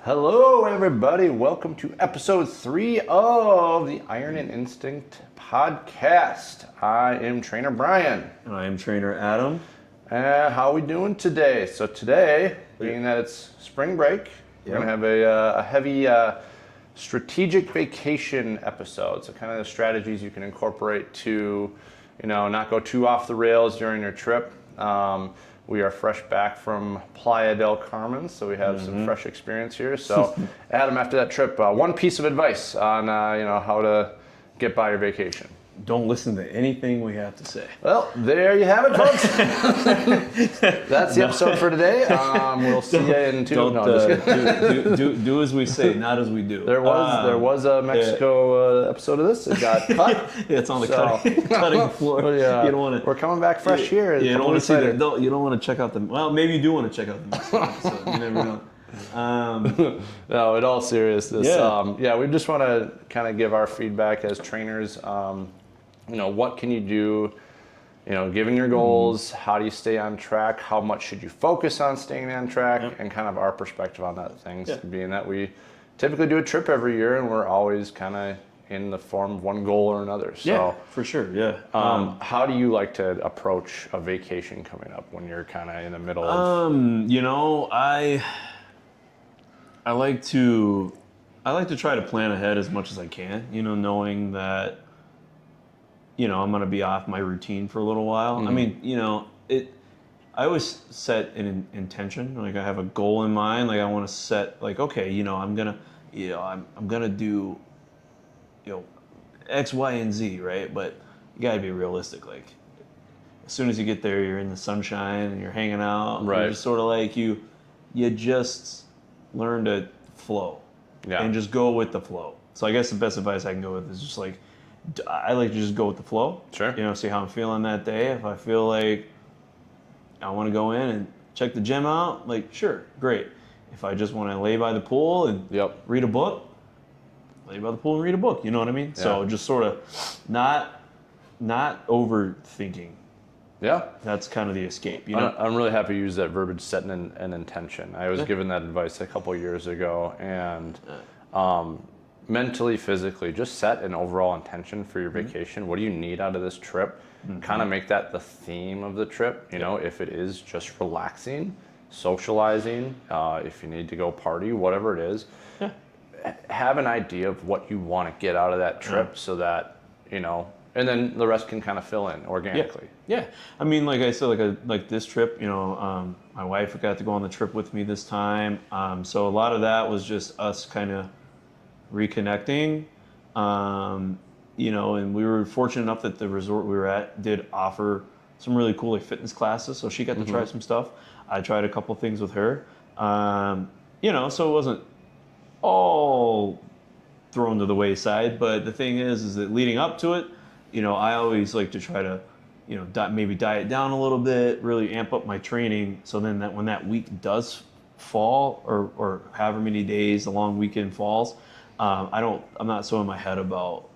Hello, everybody. Welcome to episode 3 of the Iron and Instinct podcast. I am trainer Bryan. And I am trainer Adam. How are we doing today? So today, being that it's spring break, we're going to have a heavy strategic vacation episode. So kind of the strategies you can incorporate to, not go too off the rails during your trip. We are fresh back from Playa del Carmen, so we have some fresh experience here. So, Adam, after that trip, one piece of advice on how to get by your vacation. Don't listen to anything we have to say. Well, there you have it, folks. That's the episode for today. We'll see you in 2. Do as we say, not as we do. There was a Mexico episode of this. It got cut. It's on the cutting floor. You don't want to. We're coming back fresh here. You don't want to see the. You don't want to check out the. Well, maybe you do want to check out the Mexico episode. You never know. No, in all seriousness, we just want to kind of give our feedback as trainers. What can you do, given your goals, how do you stay on track, how much should you focus on staying on track, and kind of our perspective on that things, being that we typically do a trip every year and we're always kind of in the form of one goal or another. So, yeah, for sure, yeah. How do you like to approach a vacation coming up when you're kind of in the middle of... I like to try to plan ahead as much as I can, knowing that I'm going to be off my routine for a little while. I mean, I always set an intention. Like I have a goal in mind. Like I want to set like, okay, I'm going to do, X, Y, and Z, right? But you got to be realistic. Like as soon as you get there, you're in the sunshine and you're hanging out. Right. You're just sort of like you just learn to flow and just go with the flow. So I guess the best advice I can go with is just like, I like to just go with the flow. Sure. See how I'm feeling that day. If I feel like I want to go in and check the gym out, like, sure, great. If I just want to lay by the pool and read a book, lay by the pool and read a book. You know what I mean? Yeah. So just sort of not overthinking. Yeah. That's kind of the escape. I'm really happy you use that verbiage, setting an intention. I was given that advice a couple years ago, and mentally, physically, just set an overall intention for your vacation. What do you need out of this trip? Kind of make that the theme of the trip. If it is just relaxing, socializing, if you need to go party, whatever it is, have an idea of what you want to get out of that trip so that, and then the rest can kind of fill in organically. Yeah. I mean, like I said, like this trip, my wife got to go on the trip with me this time. So a lot of that was just us kind of reconnecting, and we were fortunate enough that the resort we were at did offer some really cool like fitness classes, so she got to try some stuff. I tried a couple things with her, so it wasn't all thrown to the wayside, but the thing is that leading up to it, I always like to try to maybe diet down a little bit, really amp up my training, so then that when that week does fall or however many days the long weekend falls, I'm not so in my head about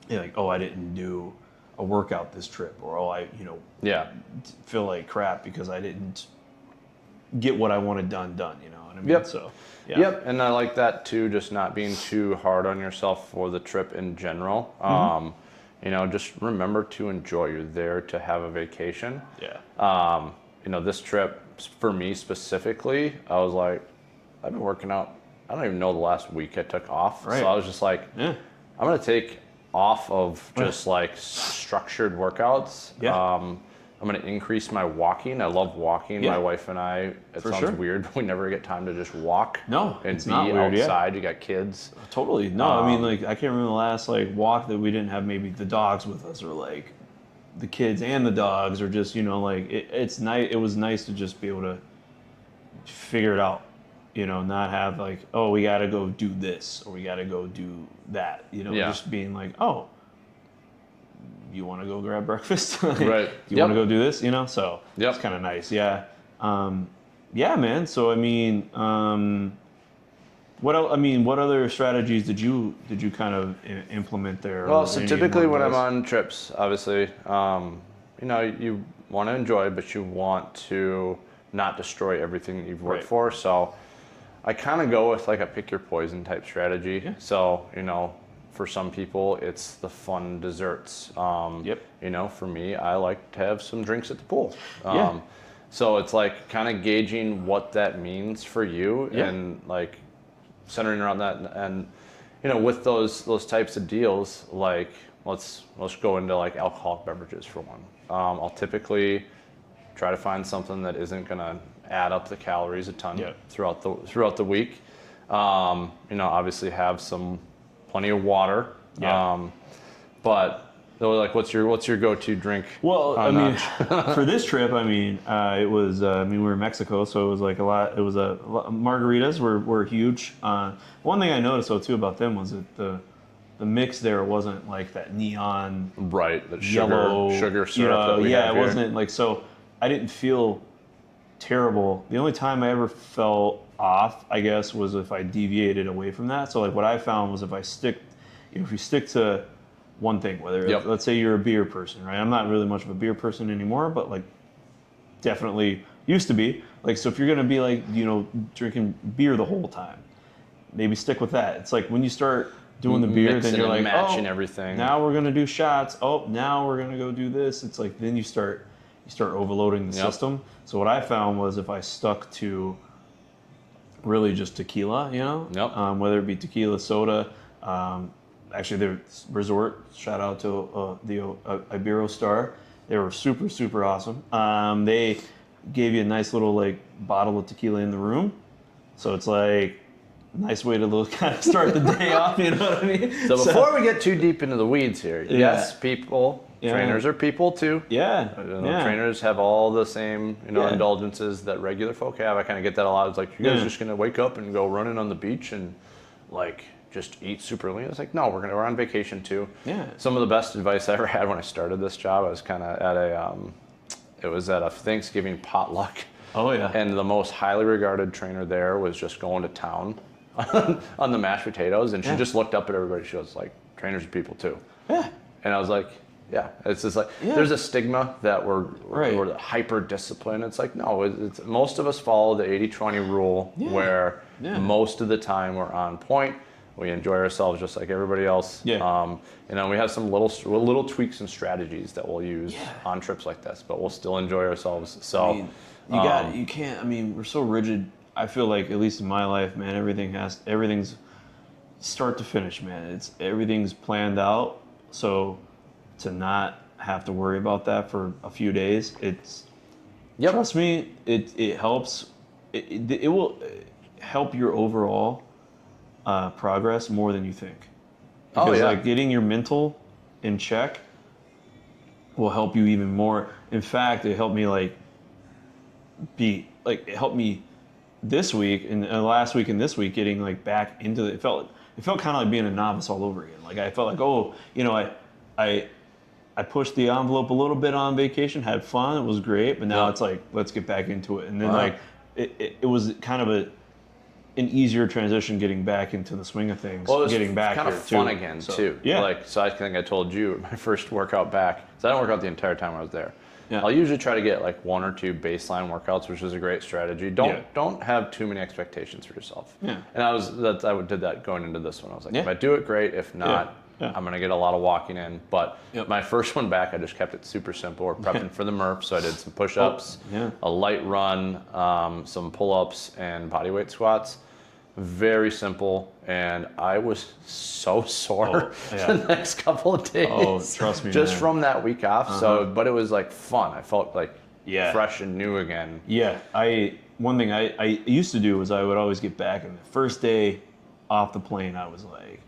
I didn't do a workout this trip, or I feel like crap because I didn't get what I wanted done, you know what I mean? Yep. So and I like that too, just not being too hard on yourself for the trip in general. Just remember to enjoy. You're there to have a vacation. This trip for me specifically, I was like, I've been working out, I don't even know the last week I took off. Right. So I was just like, I'm going to take off of just like structured workouts. I'm going to increase my walking. I love walking. My wife and I, it sounds weird, but we never get time to just walk. No, and it's be not weird, outside. You got kids. Totally. No, I mean, like, I can't remember the last like walk that we didn't have maybe the dogs with us, or like the kids and the dogs, or just, it's nice. It was nice to just be able to figure it out. Not have like, oh, we got to go do this or we got to go do that. Just being like, oh, you want to go grab breakfast? Right. You want to go do this? So it's kind of nice. Yeah. Man. So I mean, what other strategies did you kind of implement there? Well, so typically when I'm on trips, obviously, you want to enjoy, but you want to not destroy everything that you've worked for. So I kind of go with like a pick your poison type strategy. Yeah. So, for some people, it's the fun desserts. For me, I like to have some drinks at the pool. So it's like kind of gauging what that means for you and like centering around that. And with those types of deals, like let's go into like alcoholic beverages for one. I'll typically try to find something that isn't going to add up the calories a ton throughout the week. Obviously have plenty of water. But like, what's your go-to drink? Well, for this trip, it was we were in Mexico, so it was like a lot. It was margaritas were huge. One thing I noticed though too about them was that the mix there wasn't like that neon the yellow sugar syrup that we have it here. wasn't like, so I didn't feel terrible. The only time I ever felt off, I guess, was if I deviated away from that. So like what I found was if you stick to one thing, whether let's say you're a beer person, right? I'm not really much of a beer person anymore, but like definitely used to be. Like, so if you're gonna be like, drinking beer the whole time, maybe stick with that. It's like when you start doing the beer, then you're like, matching everything. Now we're gonna do shots. Oh, now we're gonna go do this. It's like then you start overloading the system. So what I found was if I stuck to really just tequila, whether it be tequila, soda, actually the resort, shout out to the Ibero Star, they were super, super awesome. They gave you a nice little like bottle of tequila in the room, so it's like nice way to kind of start the day off, you know what I mean? So before we get too deep into the weeds here, yes, trainers are people too. Trainers have all the same, indulgences that regular folk have. I kind of get that a lot. It's like, you guys just going to wake up and go running on the beach and like just eat super lean? It's like, no, we're on vacation too. Yeah. Some of the best advice I ever had when I started this job, I was kind of at it was at a Thanksgiving potluck. Oh yeah. And the most highly regarded trainer there was just going to town on the mashed potatoes, and she just looked up at everybody. She was like, trainers are people too. Yeah. And I was like, yeah, it's just like, there's a stigma that we're hyper disciplined. It's like, no, it's most of us follow the 80-20 rule where most of the time we're on point. We enjoy ourselves just like everybody else. Yeah. We have some little tweaks and strategies that we'll use on trips like this, but we'll still enjoy ourselves. So you can't, we're so rigid. I feel like, at least in my life, man, everything's start to finish, man. Everything's planned out. So to not have to worry about that for a few days, trust me, it helps. It will help your overall progress more than you think. Because like getting your mental in check will help you even more. In fact, it helped me it helped me this week and last week and this week getting like back into it. It felt kind of like being a novice all over again. Like I felt like, I pushed the envelope a little bit on vacation, had fun, it was great, but now it's like, let's get back into it. And then it was kind of an easier transition getting back into the swing of things. Well, it was getting back kind of fun again too. Yeah. So I think I told you my first workout back, so I don't work out the entire time I was there. Yeah. I'll usually try to get like 1 or 2 baseline workouts, which is a great strategy. Don't have too many expectations for yourself. Yeah. And I did that going into this one. I was like, if I do it, great. If not, I'm gonna get a lot of walking in. But my first one back, I just kept it super simple. We're prepping for the MRF, so I did some push-ups, a light run, some pull-ups, and bodyweight squats. Very simple, and I was so sore the next couple of days. Oh, trust me, just from that week off. So, but it was like fun. I felt like fresh and new again. Yeah, one thing I used to do was I would always get back, and the first day off the plane, I was like,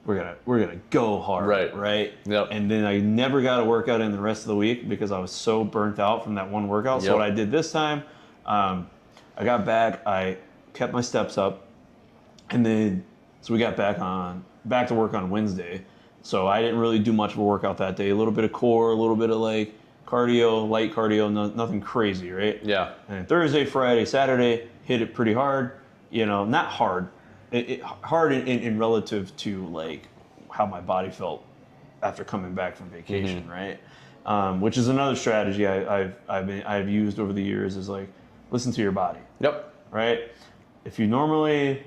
we're gonna go hard, right? Yep. And then I never got a workout in the rest of the week because I was so burnt out from that one workout. So what I did this time, I got back, I kept my steps up. And then, so we got back to work on Wednesday. So I didn't really do much of a workout that day. A little bit of core, a little bit of like cardio, light cardio, nothing crazy, right? Yeah. And then Thursday, Friday, Saturday, hit it pretty hard. Not hard. Hard in relative to like how my body felt after coming back from vacation, right? Which is another strategy I've used over the years is like listen to your body. Yep. Right. if you normally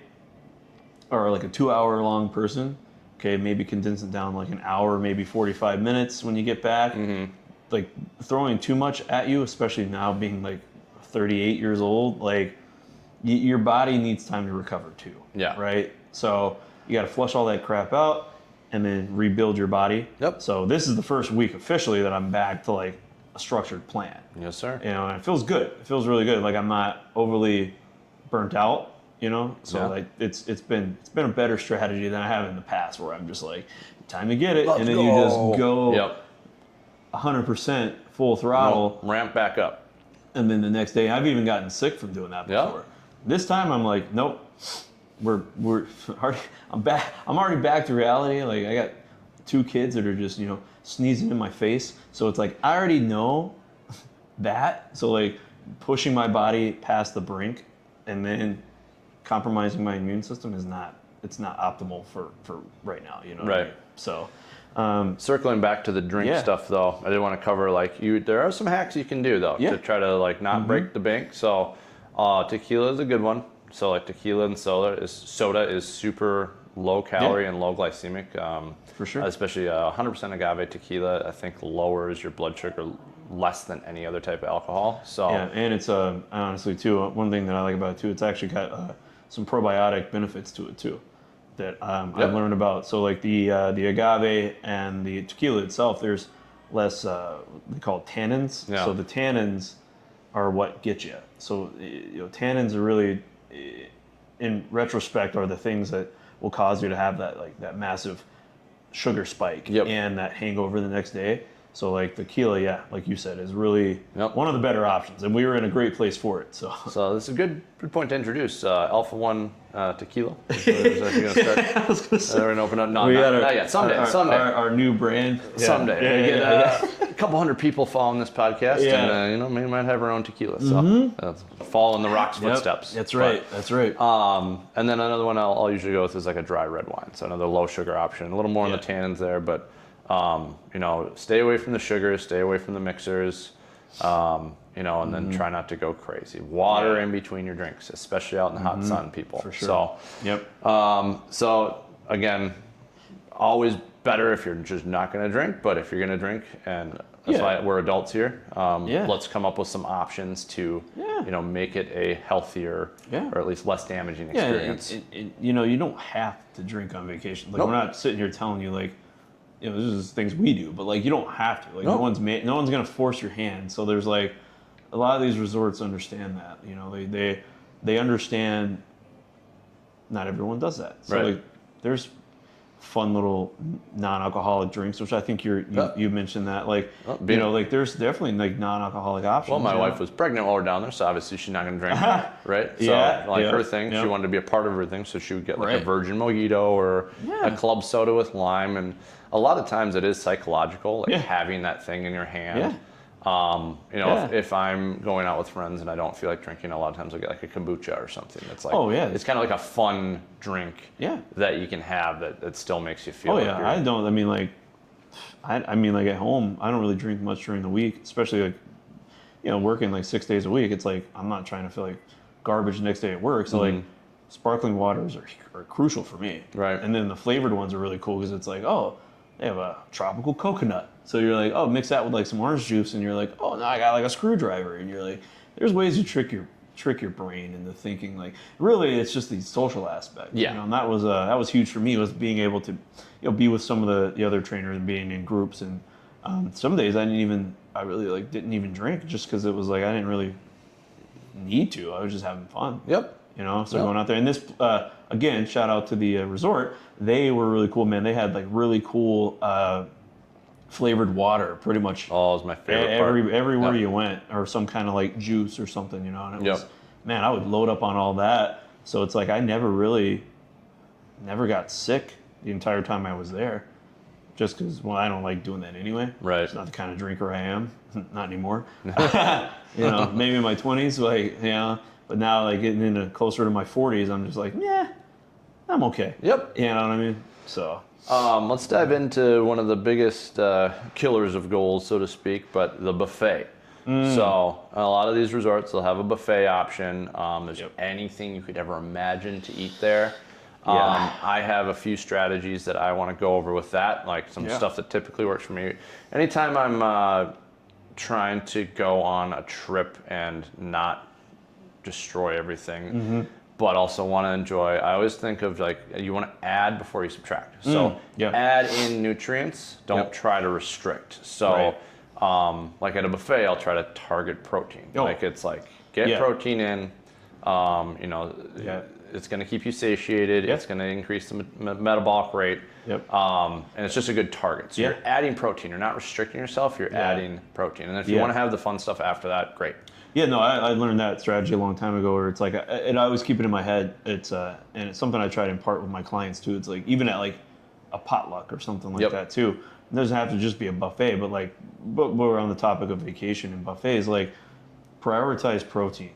are like a 2-hour long person, okay, maybe condense it down like an hour, maybe 45 minutes when you get back. Like throwing too much at you, especially now being like 38 years old, like your body needs time to recover too. Yeah. Right? So you got to flush all that crap out and then rebuild your body. Yep. So this is the first week officially that I'm back to like a structured plan. Yes, sir. You know, and it feels good. It feels really good. Like I'm not overly burnt out, you know? So like it's been a better strategy than I have in the past where I'm just like, time to get it. Let's and then go. you just go Yep. 100% full throttle. Nope. Ramp back up. And then the next day, I've even gotten sick from doing that before. Yep. This time I'm like, nope, we're already, I'm back. I'm already back to reality. Like I got 2 kids that are just, you know, sneezing in my face. So it's like, I already know that. So like pushing my body past the brink and then compromising my immune system is not optimal for right now, you know? Right. What I mean? So, circling back to the drink stuff though, I did want to cover there are some hacks you can do though to try to like not break the bank. So tequila is a good one. So like tequila and soda is super low calorie and low glycemic. For sure. Especially 100% agave tequila, I think lowers your blood sugar less than any other type of alcohol. So yeah, and it's honestly too, one thing that I like about it too, it's actually got some probiotic benefits to it too that I've learned about. So like the agave and the tequila itself, there's less they call it tannins. Yeah. So the tannins are what get you. So you know, tannins are really, in retrospect, are the things that will cause you to have that massive sugar spike and that hangover the next day. So like tequila, like you said, is really one of the better options, and we were in a great place for it. So this is a good point to introduce Alpha One Tequila. Is that you're gonna start? I was gonna say, We're gonna open up. No, we got not yet. Someday. Our new brand. Someday. We get a couple hundred people following this podcast, and you know, we might have our own tequila. So follow in the Rock's footsteps. That's right. That's right. And then another one I'll usually go with is like a dry red wine. So another low sugar option. A little more on the tannins there, but you know, stay away from the sugars, stay away from the mixers. You know, and then try not to go crazy. Water in between your drinks, especially out in the hot sun, people. For sure. So, so again, always better if you're just not going to drink, but if you're going to drink, and that's why we're adults here, let's come up with some options to, you know, make it a healthier or at least less damaging experience. And, you know, you don't have to drink on vacation. Like we're not sitting here telling you like, you know, this is things we do, but like you don't have to. Like no one's going to force your hand. So there's like a lot of these resorts understand that. You know, they understand. Not everyone does that. So like there's fun little non-alcoholic drinks, which I think you mentioned that. Like you know, like there's definitely like non-alcoholic options. Well, my wife was pregnant while we're down there, so obviously she's not going to drink, right? So her thing, she wanted to be a part of her thing, so she would get like a virgin mojito or a club soda with lime, and a lot of times it is psychological, like having that thing in your hand. You know, if I'm going out with friends and I don't feel like drinking, a lot of times I'll get like a kombucha or something. It's like, it's kind of like a fun drink that you can have that still makes you feel. I mean, like at home, I don't really drink much during the week, especially like, you know, working like 6 days a week. It's like, I'm not trying to feel like garbage the next day at work. So like sparkling waters are crucial for me. Right. And then the flavored ones are really cool because it's like, they have a tropical coconut. So you're like, mix that with like some orange juice, and you're like, now I got like a screwdriver, and you're like, there's ways to trick your brain into thinking like, really, it's just the social aspect. Yeah. You know, and that was huge for me, was being able to, you know, be with some of the other trainers and being in groups, and some days I really like didn't even drink just because it was like I didn't really need to. I was just having fun. Yep. You know, so going out there, and this again, shout out to the resort. They were really cool, man. They had like really cool flavored water, pretty much. Oh, it was my favorite part. Everywhere you went, or some kind of like juice or something, you know. And it was, man, I would load up on all that. So it's like I never got sick the entire time I was there, just because I don't like doing that anyway. Right. It's not the kind of drinker I am, not anymore. You know, maybe in my 20s, like but now like getting into closer to my 40s, I'm just like, I'm okay. Yep. You know what I mean? So. Let's dive into one of the biggest killers of goals, so to speak, but the buffet. So a lot of these resorts, they'll have a buffet option. There's anything you could ever imagine to eat there. I have a few strategies that I want to go over with that, like some stuff that typically works for me. Anytime I'm trying to go on a trip and not destroy everything, but also want to enjoy, I always think of like you want to add before you subtract. So add in nutrients, don't try to restrict. So like at a buffet, I'll try to target protein. Like it's like get protein in, it's going to keep you satiated. It's going to increase the metabolic rate. And it's just a good target. So you're adding protein. You're not restricting yourself. You're adding protein. And if you want to have the fun stuff after that, great. Yeah, no, I learned that strategy a long time ago where it's like, and I always keep it in my head. And it's something I try to impart with my clients too. It's like, even at like a potluck or something like that too. It doesn't have to just be a buffet, but we're on the topic of vacation and buffets, like prioritize protein.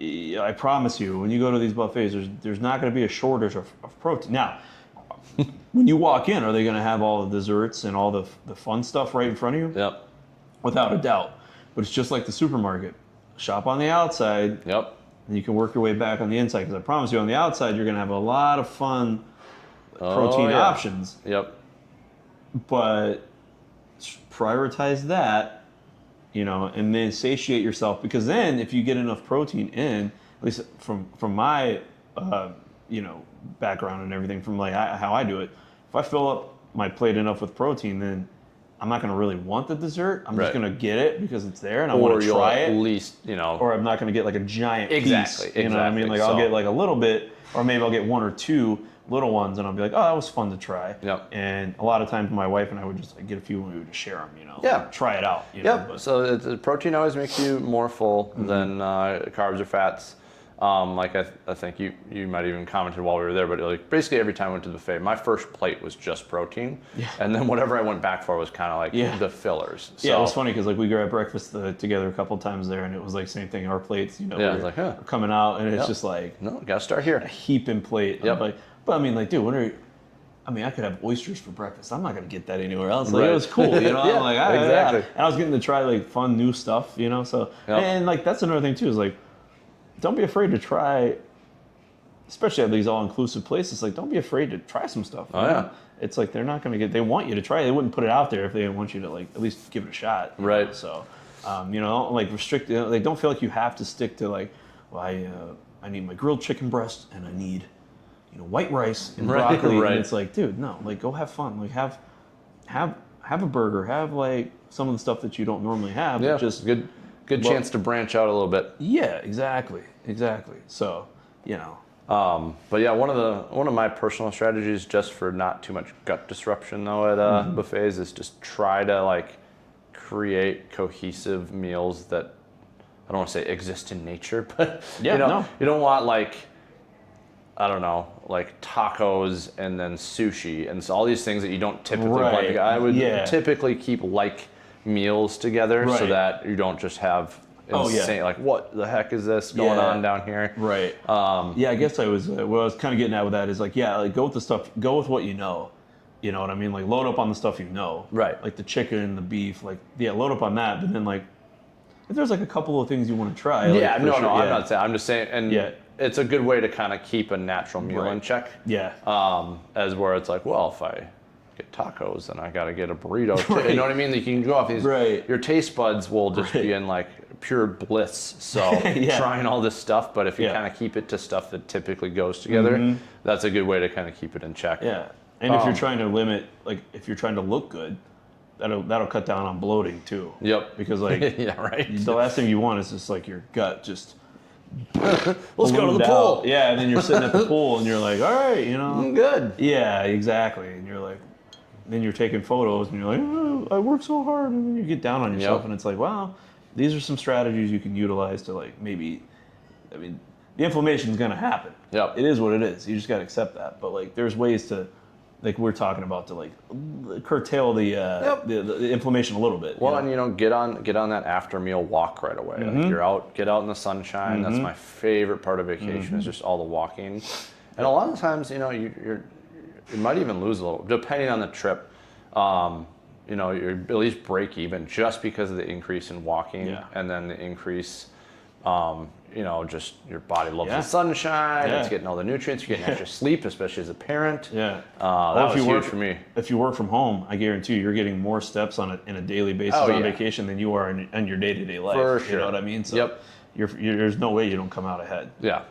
I promise you, when you go to these buffets, there's not going to be a shortage of protein. Now, when you walk in, are they going to have all the desserts and all the fun stuff right in front of you? Without a doubt. But it's just like the supermarket. Shop on the outside. And you can work your way back on the inside. Because I promise you, on the outside, you're going to have a lot of fun protein options. But prioritize that. And then satiate yourself, because then if you get enough protein in, at least from my background and everything, from like how I do it, if I fill up my plate enough with protein, then I'm not going to really want the dessert. I'm just going to get it because it's there and I want to try it. At least, or I'm not going to get like a giant piece. You know what I mean? Like I'll get like a little bit, or maybe I'll get one or two little ones, and I'll be like, oh, that was fun to try. And a lot of times my wife and I would just get a few and we would just share them, try it out. So the protein always makes you more full than carbs or fats. Like I think you might even commented while we were there, but like basically every time I went to the buffet, my first plate was just protein, and then whatever I went back for was kind of like the fillers. So, it was funny because like we grabbed breakfast together a couple times there, and it was like same thing. Our plates, it's like we're coming out, and it's just like no, gotta start here. A heaping plate. But I mean, like, dude, I could have oysters for breakfast. I'm not gonna get that anywhere else. Like, it was cool, I'm like, exactly. And I was getting to try like fun new stuff, So and like that's another thing too is like, don't be afraid to try, especially at these all-inclusive places. Like, don't be afraid to try some stuff. It's like they're not gonna they want you to try it. They wouldn't put it out there if they didn't want you to like at least give it a shot. Right. So, don't like restrict. They don't feel like you have to stick to like, well, I need my grilled chicken breast and I need white rice and broccoli, and it's like, dude, no, like go have fun, like have a burger, have like some of the stuff that you don't normally have. Just good chance to branch out a little bit. Exactly. So, but yeah, one of my personal strategies just for not too much gut disruption though at buffets is just try to like create cohesive meals that I don't want to say exist in nature, but you don't want like, I don't know, like tacos and then sushi and so all these things that you don't typically want. I would typically keep like meals together so that you don't just have insane like what the heck is this going on down here? I guess I was what I was kind of getting at with that is like go with the stuff, go with what you know what I mean, like load up on the stuff like the chicken, the beef, like load up on that, but then like if there's like a couple of things you want to try I'm not saying, I'm just saying, and it's a good way to kind of keep a natural meal in check as where it's like, well, if I get tacos, then I got to get a burrito too. You know what I mean? You can go off these. Your taste buds will just be in like pure bliss. So trying all this stuff, but if you kind of keep it to stuff that typically goes together, that's a good way to kind of keep it in check. And if you're trying to limit, like if you're trying to look good, that'll cut down on bloating too. Because like the last thing you want is just like your gut just. Let's go to the pool. And then you're sitting at the pool and you're like, all right, I'm good. Exactly. And you're like, then you're taking photos and you're like, oh, I work so hard, and then you get down on yourself and it's like, wow, these are some strategies you can utilize to like maybe, I mean, the inflammation is going to happen. It is what it is. You just got to accept that. But like, there's ways to, like we're talking about, to like curtail the inflammation a little bit. Well, and get on that after meal walk right away. Like get out in the sunshine. That's my favorite part of vacation is just all the walking. And a lot of times, you might even lose a little, depending on the trip. you at least break even just because of the increase in walking and then the increase, just your body loves the sunshine. It's getting all the nutrients. You're getting extra sleep, especially as a parent. Yeah. That was huge for me. If you work from home, I guarantee you're getting more steps on a daily basis on vacation than you are in your day-to-day life. For sure. You know what I mean? So there's no way you don't come out ahead. Yeah.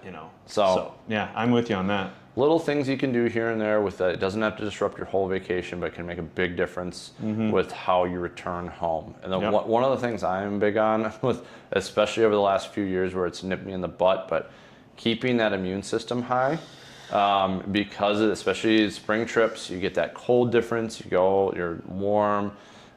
So yeah, I'm with you on that. Little things you can do here and there with that. It doesn't have to disrupt your whole vacation, but can make a big difference with how you return home. And then one of the things I'm big on with, especially over the last few years where it's nipped me in the butt, but keeping that immune system high, because especially spring trips, you get that cold difference. You're warm,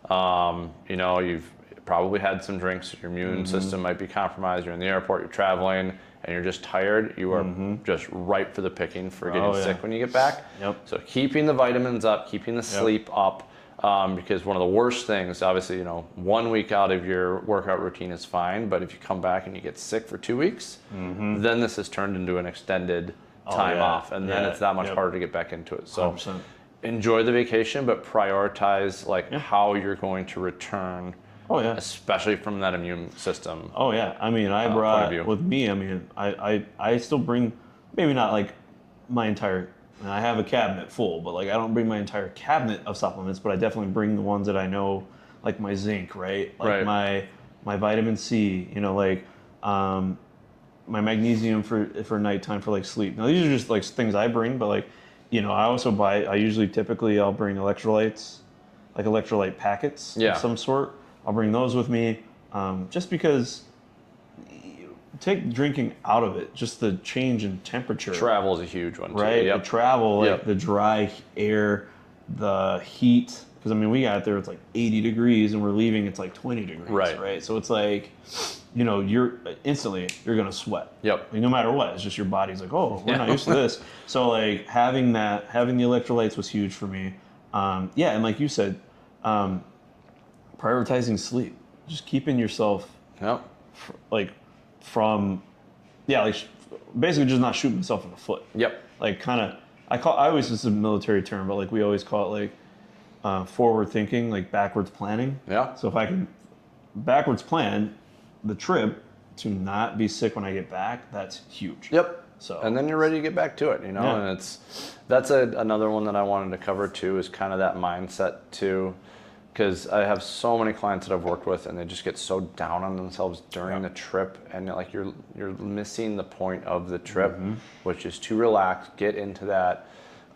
you've probably had some drinks. Your immune system might be compromised. You're in the airport, you're traveling, and you're just tired, you are just ripe for the picking for getting sick when you get back. So keeping the vitamins up, keeping the sleep up, because one of the worst things, obviously, 1 week out of your workout routine is fine, but if you come back and you get sick for 2 weeks, then this has turned into an extended time off, and then it's that much harder to get back into it. So 100%. Enjoy the vacation, but prioritize how you're going to return. Especially from that immune system. I mean, I brought with me. I mean, I still bring, maybe not like my entire. I have a cabinet full, but I don't bring my entire cabinet of supplements. But I definitely bring the ones that I know, like my zinc, right? My vitamin C. My magnesium for nighttime for sleep. Now these are just things I bring, but I also buy. I'll bring electrolytes, electrolyte packets of some sort. I'll bring those with me, just because take drinking out of it, just the change in temperature. Travel is a huge one, right? Too. The travel, the dry air, the heat. Because we got there, it's 80 degrees, and we're leaving, it's 20 degrees, right? So it's you're instantly gonna sweat. No matter what, it's just your body's we're not used to this. So having the electrolytes was huge for me. And like you said. Prioritizing sleep, just keeping yourself, basically just not shooting myself in the foot. I always, it's a military term, but we always call it forward thinking, backwards planning. So if I can backwards plan the trip to not be sick when I get back, that's huge. So and then you're ready to get back to it, and that's another one that I wanted to cover too, is kind of that mindset too. Because I have so many clients that I've worked with, and they just get so down on themselves during the trip, and you're missing the point of the trip, which is to relax, get into that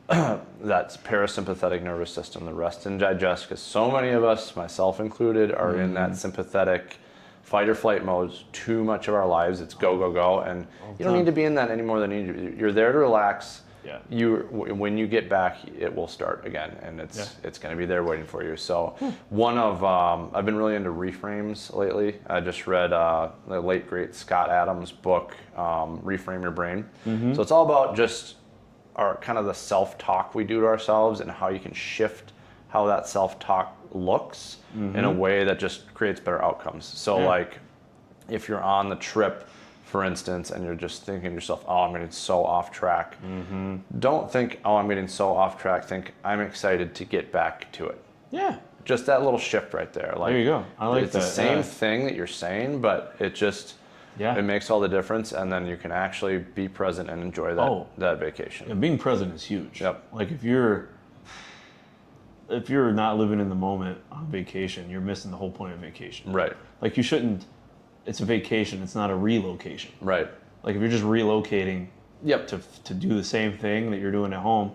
that parasympathetic nervous system, the rest and digest. Because so many of us, myself included, are in that sympathetic fight or flight mode too much of our lives. It's go, go, go, and you don't need to be in that any more than you need to be. You're there to relax. When you get back, it will start again, and it's going to be there waiting for you. So I've been really into reframes lately. I just read the late great Scott Adams' book, Reframe Your Brain. So it's all about just our kind of the self-talk we do to ourselves, and how you can shift how that self-talk looks in a way that just creates better outcomes. So if you're on the trip, for instance, and you're just thinking to yourself, I'm getting so off track. Don't think, I'm getting so off track. Think, I'm excited to get back to it. Just that little shift right there. There you go. I like that. It's the same thing that you're saying, but it just, it makes all the difference, and then you can actually be present and enjoy that vacation. And being present is huge. If you're not living in the moment on vacation, you're missing the whole point of vacation. Right. You shouldn't. It's a vacation. It's not a relocation. Right. If you're just relocating to do the same thing that you're doing at home,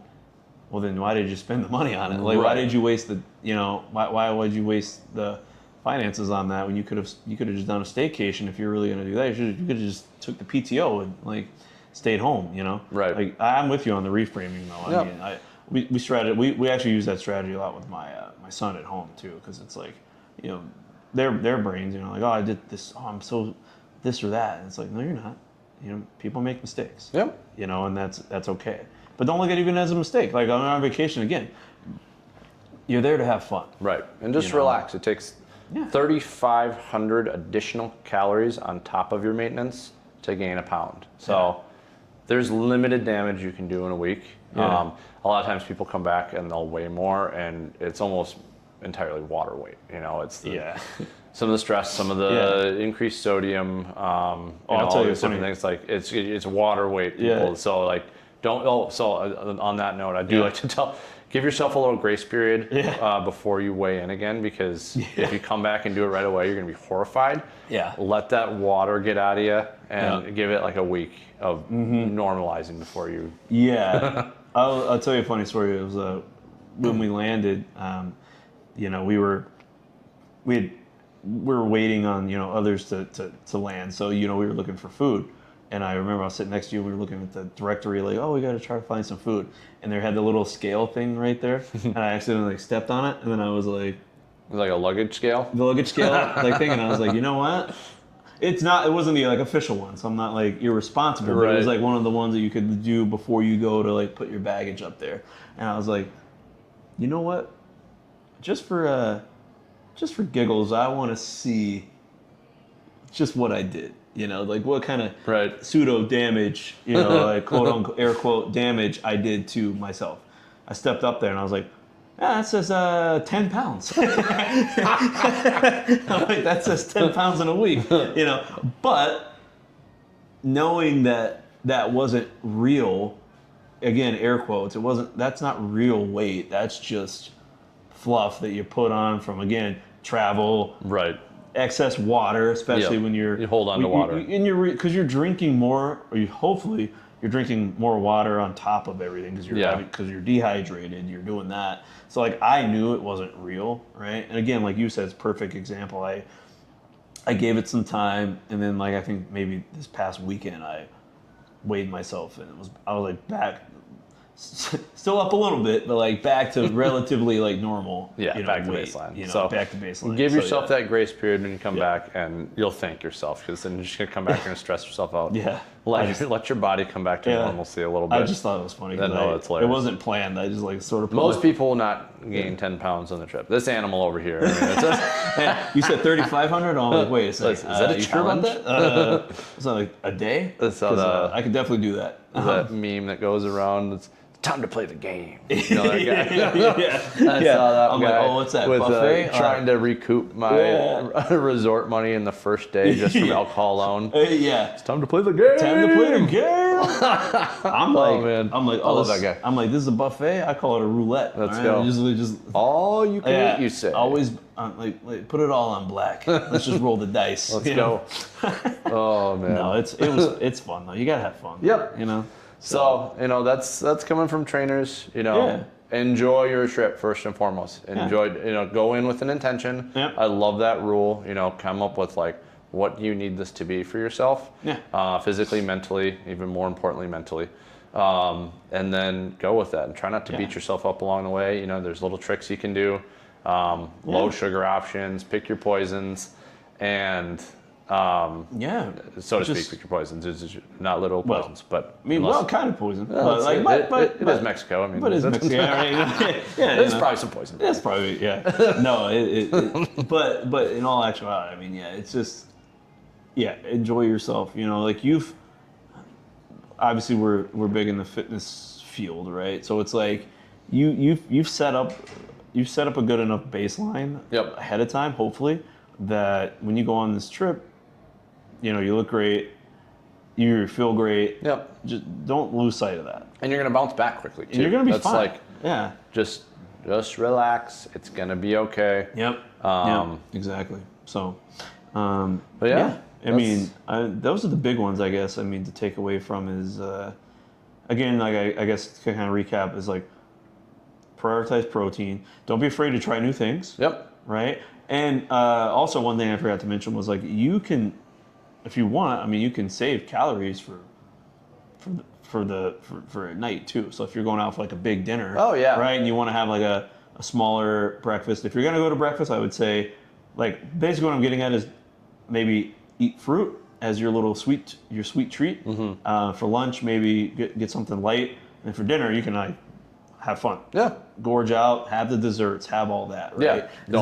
well, then why did you spend the money on it? Why did you waste why would you waste the finances on that when you could have just done a staycation if you're really going to do that? You could have just took the PTO and stayed home, Right. I'm with you on the reframing though. I mean, we actually use that strategy a lot with my son at home too, because it's their brains, I did this, I'm so this or that. And it's no, you're not. People make mistakes. And that's okay. But don't look at it even as a mistake. I'm on vacation again. You're there to have fun. Right. And just relax. It takes 3,500 additional calories on top of your maintenance to gain a pound. So there's limited damage you can do in a week. A lot of times people come back and they'll weigh more, and it's almost entirely water weight. It's Yeah. some of the stress, some of the increased sodium, I'll all tell you these different funny- things. Like it's water weight, people. Yeah. So like don't. Oh, so on that note, I do like to give yourself a little grace period before you weigh in again, because if you come back and do it right away, you're gonna be horrified. Yeah. Let that water get out of you and give it like a week of normalizing before you. Yeah. I'll tell you a funny story. It was when we landed. We were waiting on others to land, so we were looking for food, and I remember I was sitting next to you. We were looking at the directory, like, oh, we got to try to find some food, and they had the little scale thing right there, and I accidentally stepped on it, and then I was like, It was like a luggage scale. the luggage scale like thing, and I was like, you know what? It wasn't the official one, so I'm not like irresponsible. But it was like one of the ones that you could do before you go to like put your baggage up there, and I was like, you know what? Just for giggles, I want to see just what I did. Like what kind of pseudo damage, like quote unquote air quote damage I did to myself. I stepped up there and I was like, that says 10 pounds. I'm like, that says 10 pounds in a week, But knowing that wasn't real, again, air quotes, that's not real weight. That's just fluff that you put on from, again, travel, excess water, especially when you hold on to water, because you're drinking more, or hopefully you're drinking more water on top of everything because you're dehydrated. You're doing that, so like I knew it wasn't real, right? And again, like you said, it's a perfect example. I gave it some time, and then like I think maybe this past weekend I weighed myself, and I was like back. Still up a little bit, but like back to relatively like normal. Back to weight, baseline. So back to baseline. Give yourself that grace period when you come back, and you'll thank yourself, because then you're just gonna come back and stress yourself out. Let your body come back to normalcy a little bit. I just thought it was funny. It's it wasn't planned. I just like sort of. Most people will not gain 10 pounds on the trip. This animal over here. I mean, it's you said 3,500. I'm like, wait a second. Is that a challenge? Sure about that? Is that like a day? I could definitely do that. That meme that goes around. It's time to play the game. That guy? I saw that I'm guy like, oh, what's that, with, buffet? Trying to recoup my resort money in the first day just from alcohol alone. It's time to play the game. Time to play the game. I'm like, I love that guy. I'm like, this is a buffet. I call it a roulette. Let's go. Just all you can eat, you say. Always like put it all on black. Let's just roll the dice. Let's go. Oh man. No, it's fun though. You gotta have fun. Yep. So that's coming from trainers. Enjoy your trip first and foremost. Enjoy. Go in with an intention. Yep. I love that rule. Come up with like what you need this to be for yourself. Physically, mentally, even more importantly, mentally. And then go with that and try not to beat yourself up along the way. There's little tricks you can do. Low sugar options. Pick your poisons, and. So to speak, pick your poisons. It's not literal poisons, but kind of poison. But it is Mexico. I mean, but it's Mexico. There's probably some poison. That's probably No, but in all actuality, I mean, it's just enjoy yourself. Like obviously we're big in the fitness field, right? So it's like you've set up a good enough baseline ahead of time, hopefully, that when you go on this trip. You look great, you feel great. Yep. Just don't lose sight of that. And you're gonna bounce back quickly too. And you're gonna be That's fine. Just relax. It's gonna be okay. Yep. Exactly. So, but I mean, those are the big ones, I guess. I mean, to take away from is, again, like I guess to kind of recap is like prioritize protein. Don't be afraid to try new things. Yep. Right. And also one thing I forgot to mention was like you can. If you want, I mean, you can save calories for at night too. So if you're going out for like a big dinner, right, and you want to have like a smaller breakfast. If you're gonna go to breakfast, I would say, like basically what I'm getting at is maybe eat fruit as your sweet treat. Mm-hmm. For lunch, maybe get something light, and for dinner you can have fun. Yeah. Gorge out, have the desserts, have all that, right? Yeah. You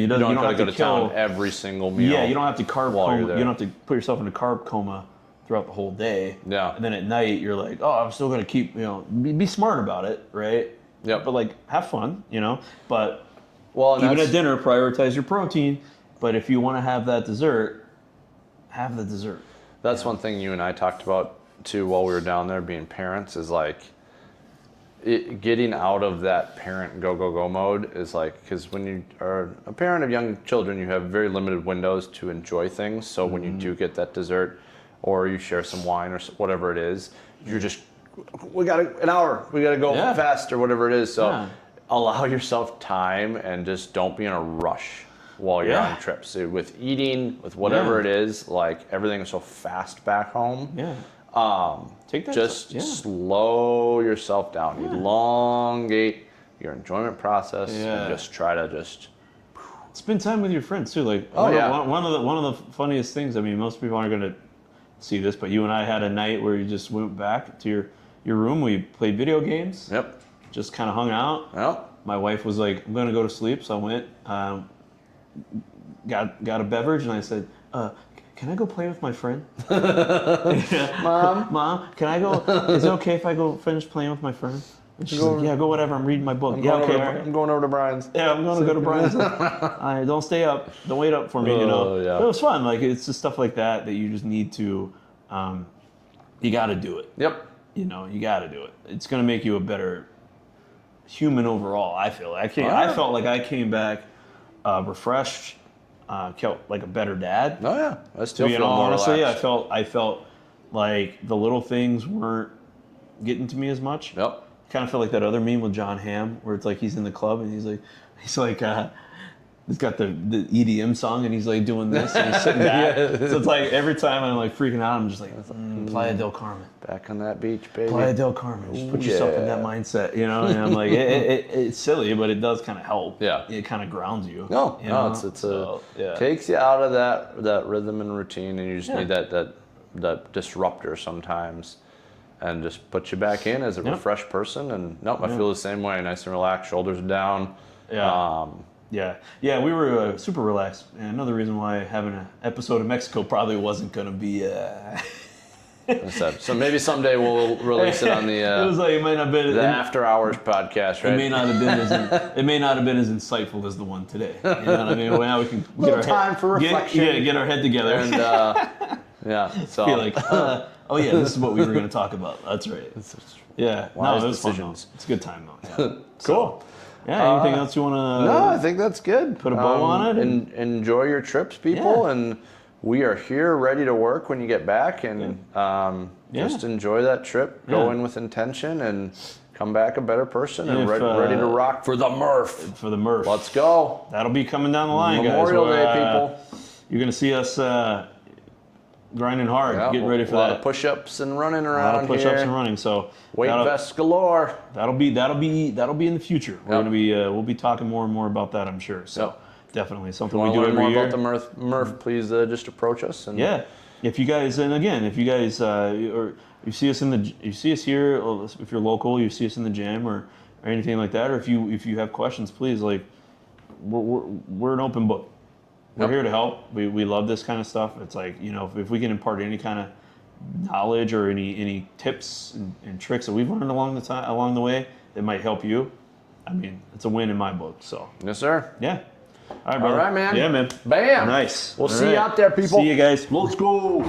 don't have to go to town every single meal. Yeah, you don't have to carb coma. You're there. You don't have to put yourself in a carb coma throughout the whole day. Yeah. And then at night you're like, oh, I'm still gonna keep, be smart about it, right? Yeah. But like have fun, But Well, even at dinner, prioritize your protein. But if you want to have that dessert, have the dessert. That's one thing you and I talked about too while we were down there being parents is like getting out of that parent go mode is like, because when you are a parent of young children, you have very limited windows to enjoy things. So when you do get that dessert or you share some wine or whatever it is, you're just, we got an hour, we got to go fast or whatever it is. So allow yourself time and just don't be in a rush while you're on trips. So with eating, with whatever it is, like everything is so fast back home. Take that. Just slow yourself down. Elongate your enjoyment process and just try to spend time with your friends too. Like one of the funniest things. I mean, most people aren't gonna see this, but you and I had a night where you just went back to your room. We played video games. Yep. Just kind of hung out. Yep. My wife was like, "I'm gonna go to sleep," so I went. Got a beverage, and I said, "Can I go play with my friend?" Mom, can I go? Is it okay if I go finish playing with my friend? And she's like, "Yeah, go whatever. I'm reading my book." I'm going over to Brian's. Yeah, I'm going to go to Brian's. Don't stay up. Don't wait up for me. But it was fun. Like it's just stuff like that you just need to. You got to do it. Yep. You got to do it. It's going to make you a better human overall. I feel. I felt like I came back refreshed. Felt like a better dad. Oh yeah, I still feel more honestly, relaxed. I felt like the little things weren't getting to me as much. Yep. Kind of felt like that other meme with John Hamm, where it's like he's in the club and he's like, he's got the EDM song and he's like doing this and he's sitting back. So it's like every time I'm like freaking out, I'm just like, Playa del Carmen. Back on that beach, baby. Playa del Carmen. Just put yourself in that mindset, And I'm like, it's silly, but it does kind of help. Yeah. It kind of grounds you. No, takes you out of that rhythm and routine, and you just need that disruptor sometimes, and just put you back in as a refreshed person. And I feel the same way, nice and relaxed, shoulders down. Yeah, we were super relaxed. And another reason why having an episode of Mexico probably wasn't going to be... So maybe someday we'll release it on the it was like it might not have been the After Hours podcast, right? It may not have been as insightful as the one today. You know what I mean? Well, now we can get our time for reflection. Get our head together. And so feel like this is what we were going to talk about. That's right. Yeah, wise it was decisions. Fun, it's a good time though. Yeah. Cool. Yeah, anything else you want to? No, I think that's good. Put a bow on it. And enjoy your trips, people. And we are here ready to work when you get back. And just enjoy that trip. Go in with intention and come back a better person and ready to rock for the Murph. For the Murph. Let's go. That'll be coming down the line, Memorial guys. Day, people. You're going to see us grinding hard, getting ready for that. A lot of push-ups and running around here. A lot of push-ups and running. So weight vests galore. That'll be in the future. We're going to be we'll be talking more and more about that, I'm sure. So definitely something we do every year. If you want to learn more about the Murph, please just approach us. And if you guys or you see us here, or if you're local, you see us in the gym or anything like that, or if you have questions, please, like we're an open book. We're here to help. We love this kind of stuff. It's like, if we can impart any kind of knowledge or any tips and tricks that we've learned along the way that might help you, I mean, it's a win in my book. So yes, sir. Yeah. All right, brother. All right, man. Yeah, man. Bam. Nice. We'll see you out there, people. See you guys. Let's go.